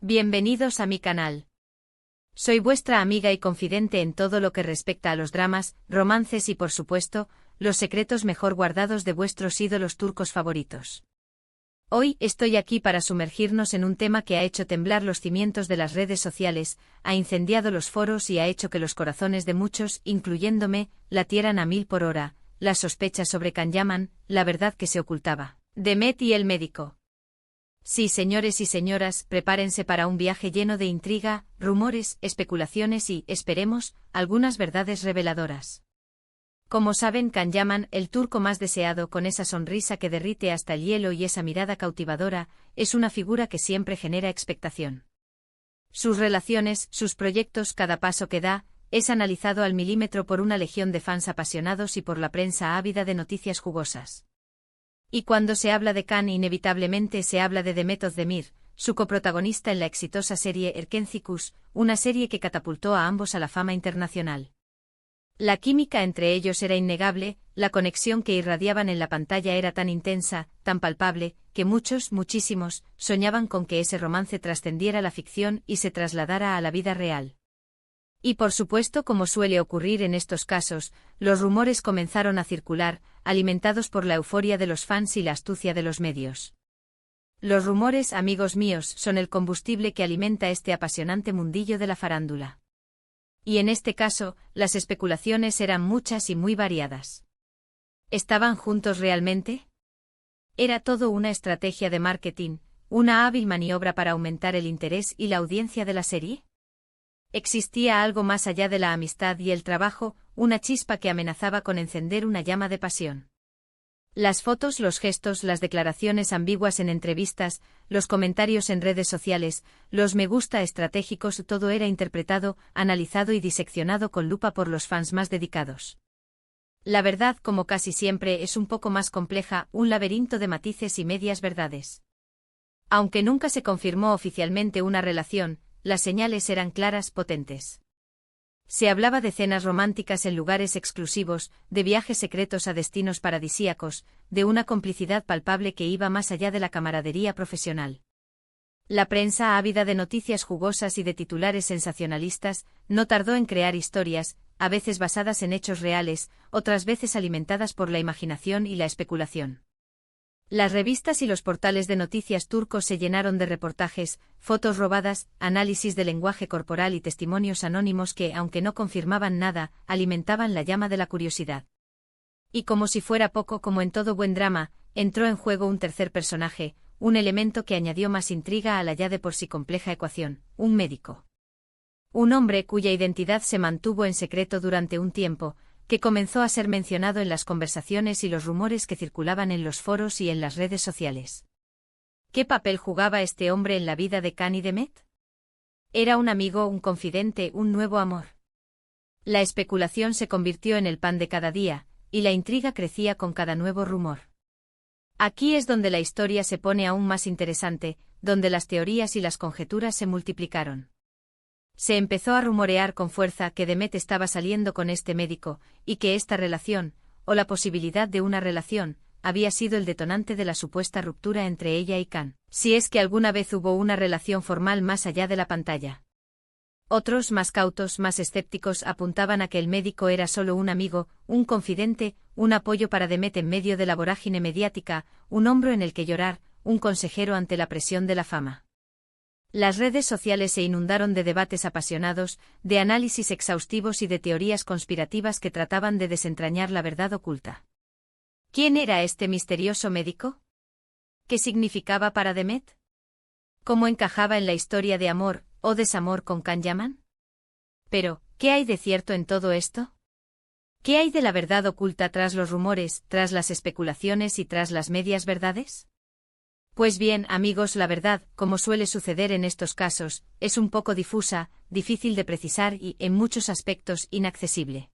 Bienvenidos a mi canal. Soy vuestra amiga y confidente en todo lo que respecta a los dramas, romances y por supuesto, los secretos mejor guardados de vuestros ídolos turcos favoritos. Hoy estoy aquí para sumergirnos en un tema que ha hecho temblar los cimientos de las redes sociales, ha incendiado los foros y ha hecho que los corazones de muchos, incluyéndome, latieran a 1000 por hora, las sospechas sobre Can Yaman, la verdad que se ocultaba. Demet y el médico. Sí, señores y señoras, prepárense para un viaje lleno de intriga, rumores, especulaciones y, esperemos, algunas verdades reveladoras. Como saben, Can Yaman, el turco más deseado con esa sonrisa que derrite hasta el hielo y esa mirada cautivadora, es una figura que siempre genera expectación. Sus relaciones, sus proyectos, cada paso que da, es analizado al milímetro por una legión de fans apasionados y por la prensa ávida de noticias jugosas. Y cuando se habla de Can, inevitablemente se habla de Demet Özdemir, su coprotagonista en la exitosa serie Erkencikus, una serie que catapultó a ambos a la fama internacional. La química entre ellos era innegable, la conexión que irradiaban en la pantalla era tan intensa, tan palpable, que muchos, muchísimos, soñaban con que ese romance trascendiera la ficción y se trasladara a la vida real. Y por supuesto, como suele ocurrir en estos casos, los rumores comenzaron a circular, alimentados por la euforia de los fans y la astucia de los medios. Los rumores, amigos míos, son el combustible que alimenta este apasionante mundillo de la farándula. Y en este caso, las especulaciones eran muchas y muy variadas. ¿Estaban juntos realmente? ¿Era todo una estrategia de marketing, una hábil maniobra para aumentar el interés y la audiencia de la serie? ¿Existía algo más allá de la amistad y el trabajo, una chispa que amenazaba con encender una llama de pasión? Las fotos, los gestos, las declaraciones ambiguas en entrevistas, los comentarios en redes sociales, los me gusta estratégicos, todo era interpretado, analizado y diseccionado con lupa por los fans más dedicados. La verdad, como casi siempre, es un poco más compleja, un laberinto de matices y medias verdades. Aunque nunca se confirmó oficialmente una relación, las señales eran claras, potentes. Se hablaba de cenas románticas en lugares exclusivos, de viajes secretos a destinos paradisíacos, de una complicidad palpable que iba más allá de la camaradería profesional. La prensa, ávida de noticias jugosas y de titulares sensacionalistas, no tardó en crear historias, a veces basadas en hechos reales, otras veces alimentadas por la imaginación y la especulación. Las revistas y los portales de noticias turcos se llenaron de reportajes, fotos robadas, análisis de lenguaje corporal y testimonios anónimos que, aunque no confirmaban nada, alimentaban la llama de la curiosidad. Y como si fuera poco, como en todo buen drama, entró en juego un tercer personaje, un elemento que añadió más intriga a la ya de por sí compleja ecuación, un médico. Un hombre cuya identidad se mantuvo en secreto durante un tiempo, que comenzó a ser mencionado en las conversaciones y los rumores que circulaban en los foros y en las redes sociales. ¿Qué papel jugaba este hombre en la vida de Can y Demet? ¿Era un amigo, un confidente, un nuevo amor? La especulación se convirtió en el pan de cada día, y la intriga crecía con cada nuevo rumor. Aquí es donde la historia se pone aún más interesante, donde las teorías y las conjeturas se multiplicaron. Se empezó a rumorear con fuerza que Demet estaba saliendo con este médico, y que esta relación, o la posibilidad de una relación, había sido el detonante de la supuesta ruptura entre ella y Can, si es que alguna vez hubo una relación formal más allá de la pantalla. Otros, más cautos, más escépticos, apuntaban a que el médico era solo un amigo, un confidente, un apoyo para Demet en medio de la vorágine mediática, un hombro en el que llorar, un consejero ante la presión de la fama. Las redes sociales se inundaron de debates apasionados, de análisis exhaustivos y de teorías conspirativas que trataban de desentrañar la verdad oculta. ¿Quién era este misterioso médico? ¿Qué significaba para Demet? ¿Cómo encajaba en la historia de amor o desamor con Can Yaman? Pero, ¿qué hay de cierto en todo esto? ¿Qué hay de la verdad oculta tras los rumores, tras las especulaciones y tras las medias verdades? Pues bien, amigos, la verdad, como suele suceder en estos casos, es un poco difusa, difícil de precisar y, en muchos aspectos, inaccesible.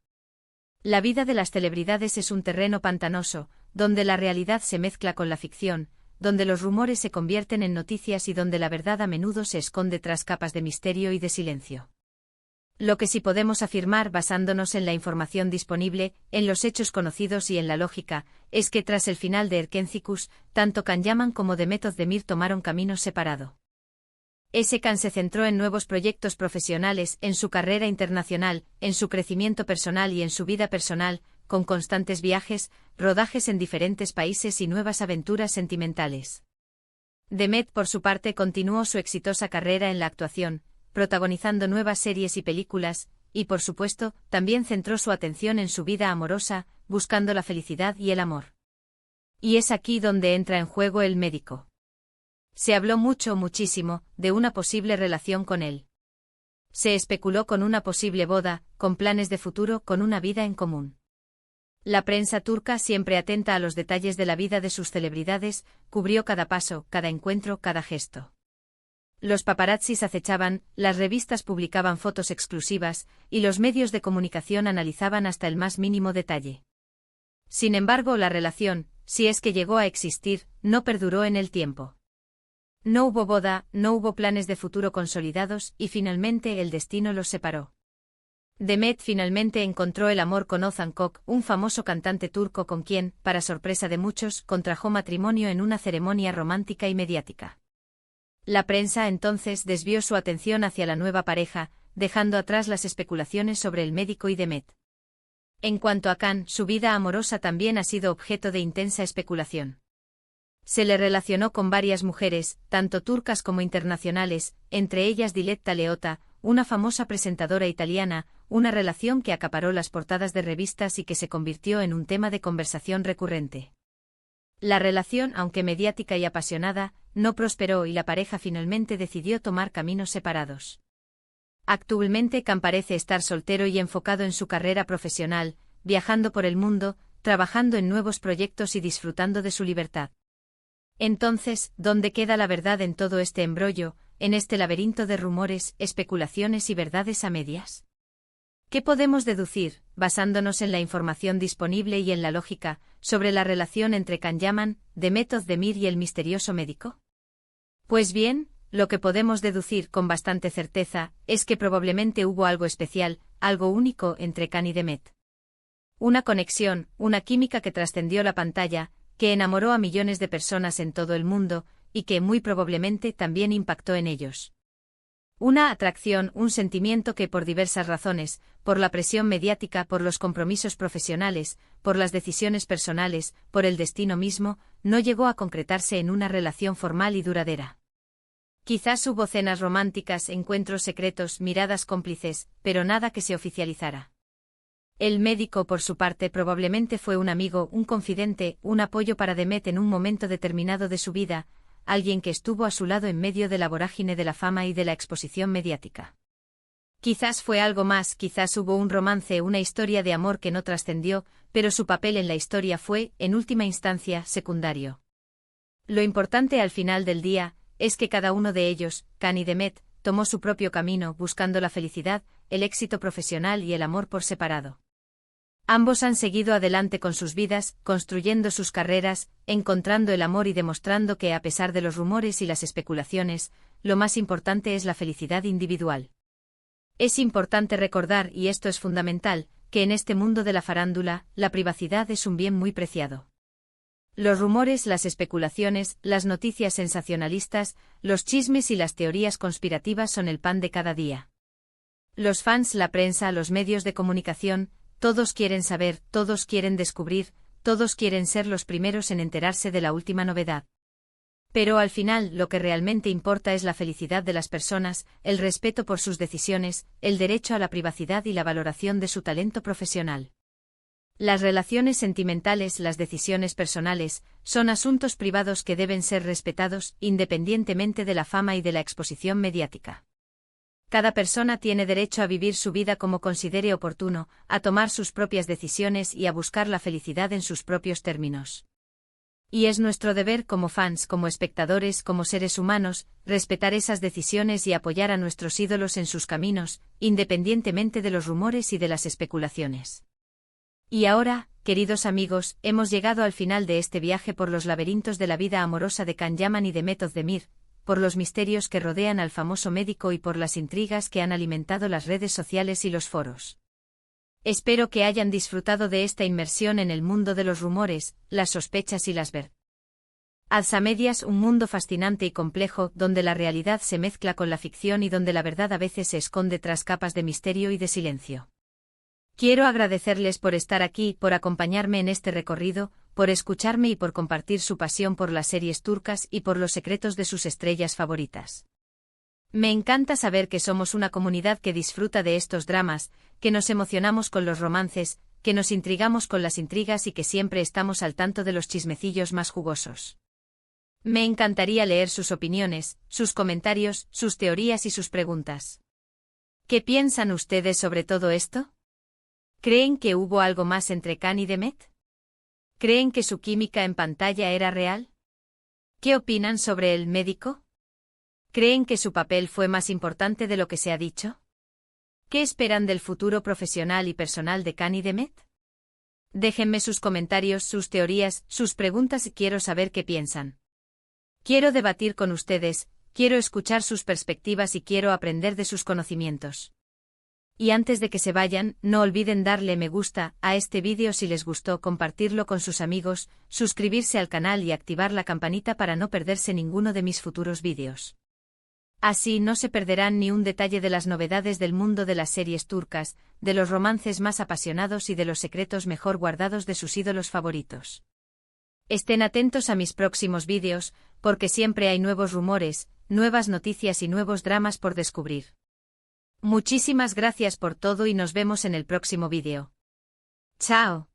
La vida de las celebridades es un terreno pantanoso, donde la realidad se mezcla con la ficción, donde los rumores se convierten en noticias y donde la verdad a menudo se esconde tras capas de misterio y de silencio. Lo que sí podemos afirmar basándonos en la información disponible, en los hechos conocidos y en la lógica, es que tras el final de Erkencikus, tanto Can Yaman como Demet Özdemir tomaron caminos separados. Khan se centró en nuevos proyectos profesionales, en su carrera internacional, en su crecimiento personal y en su vida personal, con constantes viajes, rodajes en diferentes países y nuevas aventuras sentimentales. Demet, por su parte, continuó su exitosa carrera en la actuación, protagonizando nuevas series y películas, y por supuesto, también centró su atención en su vida amorosa, buscando la felicidad y el amor. Y es aquí donde entra en juego el médico. Se habló muchísimo, de una posible relación con él. Se especuló con una posible boda, con planes de futuro, con una vida en común. La prensa turca, siempre atenta a los detalles de la vida de sus celebridades, cubrió cada paso, cada encuentro, cada gesto. Los paparazzis acechaban, las revistas publicaban fotos exclusivas, y los medios de comunicación analizaban hasta el más mínimo detalle. Sin embargo, la relación, si es que llegó a existir, no perduró en el tiempo. No hubo boda, no hubo planes de futuro consolidados, y finalmente el destino los separó. Demet finalmente encontró el amor con Ozan Kok, un famoso cantante turco con quien, para sorpresa de muchos, contrajo matrimonio en una ceremonia romántica y mediática. La prensa entonces desvió su atención hacia la nueva pareja, dejando atrás las especulaciones sobre el médico y Demet. En cuanto a Khan, su vida amorosa también ha sido objeto de intensa especulación. Se le relacionó con varias mujeres, tanto turcas como internacionales, entre ellas Diletta Leotta, una famosa presentadora italiana, una relación que acaparó las portadas de revistas y que se convirtió en un tema de conversación recurrente. La relación, aunque mediática y apasionada, no prosperó y la pareja finalmente decidió tomar caminos separados. Actualmente Khan parece estar soltero y enfocado en su carrera profesional, viajando por el mundo, trabajando en nuevos proyectos y disfrutando de su libertad. Entonces, ¿dónde queda la verdad en todo este embrollo, en este laberinto de rumores, especulaciones y verdades a medias? ¿Qué podemos deducir, basándonos en la información disponible y en la lógica, sobre la relación entre Can Yaman, Demet Özdemir y el misterioso médico? Pues bien, lo que podemos deducir con bastante certeza es que probablemente hubo algo especial, algo único entre Can y Demet. Una conexión, una química que trascendió la pantalla, que enamoró a millones de personas en todo el mundo, y que muy probablemente también impactó en ellos. Una atracción, un sentimiento que por diversas razones, por la presión mediática, por los compromisos profesionales, por las decisiones personales, por el destino mismo, no llegó a concretarse en una relación formal y duradera. Quizás hubo cenas románticas, encuentros secretos, miradas cómplices, pero nada que se oficializara. El médico, por su parte, probablemente fue un amigo, un confidente, un apoyo para Demet en un momento determinado de su vida, alguien que estuvo a su lado en medio de la vorágine de la fama y de la exposición mediática. Quizás fue algo más, quizás hubo un romance, una historia de amor que no trascendió, pero su papel en la historia fue, en última instancia, secundario. Lo importante al final del día, es que cada uno de ellos, Can y Demet, tomó su propio camino, buscando la felicidad, el éxito profesional y el amor por separado. Ambos han seguido adelante con sus vidas, construyendo sus carreras, encontrando el amor y demostrando que a pesar de los rumores y las especulaciones, lo más importante es la felicidad individual. Es importante recordar, y esto es fundamental, que en este mundo de la farándula, la privacidad es un bien muy preciado. Los rumores, las especulaciones, las noticias sensacionalistas, los chismes y las teorías conspirativas son el pan de cada día. Los fans, la prensa, los medios de comunicación, todos quieren saber, todos quieren descubrir, todos quieren ser los primeros en enterarse de la última novedad. Pero al final lo que realmente importa es la felicidad de las personas, el respeto por sus decisiones, el derecho a la privacidad y la valoración de su talento profesional. Las relaciones sentimentales, las decisiones personales, son asuntos privados que deben ser respetados, independientemente de la fama y de la exposición mediática. Cada persona tiene derecho a vivir su vida como considere oportuno, a tomar sus propias decisiones y a buscar la felicidad en sus propios términos. Y es nuestro deber como fans, como espectadores, como seres humanos, respetar esas decisiones y apoyar a nuestros ídolos en sus caminos, independientemente de los rumores y de las especulaciones. Y ahora, queridos amigos, hemos llegado al final de este viaje por los laberintos de la vida amorosa de Can Yaman y Demet Özdemir, por los misterios que rodean al famoso médico y por las intrigas que han alimentado las redes sociales y los foros. Espero que hayan disfrutado de esta inmersión en el mundo de los rumores, las sospechas y las verdades. Alza medias, un mundo fascinante y complejo, donde la realidad se mezcla con la ficción y donde la verdad a veces se esconde tras capas de misterio y de silencio. Quiero agradecerles por estar aquí, por acompañarme en este recorrido, por escucharme y por compartir su pasión por las series turcas y por los secretos de sus estrellas favoritas. Me encanta saber que somos una comunidad que disfruta de estos dramas, que nos emocionamos con los romances, que nos intrigamos con las intrigas y que siempre estamos al tanto de los chismecillos más jugosos. Me encantaría leer sus opiniones, sus comentarios, sus teorías y sus preguntas. ¿Qué piensan ustedes sobre todo esto? ¿Creen que hubo algo más entre Can y Demet? ¿Creen que su química en pantalla era real? ¿Qué opinan sobre el médico? ¿Creen que su papel fue más importante de lo que se ha dicho? ¿Qué esperan del futuro profesional y personal de Can y Demet? Déjenme sus comentarios, sus teorías, sus preguntas y quiero saber qué piensan. Quiero debatir con ustedes, quiero escuchar sus perspectivas y quiero aprender de sus conocimientos. Y antes de que se vayan, no olviden darle me gusta a este vídeo si les gustó, compartirlo con sus amigos, suscribirse al canal y activar la campanita para no perderse ninguno de mis futuros vídeos. Así no se perderán ni un detalle de las novedades del mundo de las series turcas, de los romances más apasionados y de los secretos mejor guardados de sus ídolos favoritos. Estén atentos a mis próximos vídeos, porque siempre hay nuevos rumores, nuevas noticias y nuevos dramas por descubrir. Muchísimas gracias por todo y nos vemos en el próximo vídeo. ¡Chao!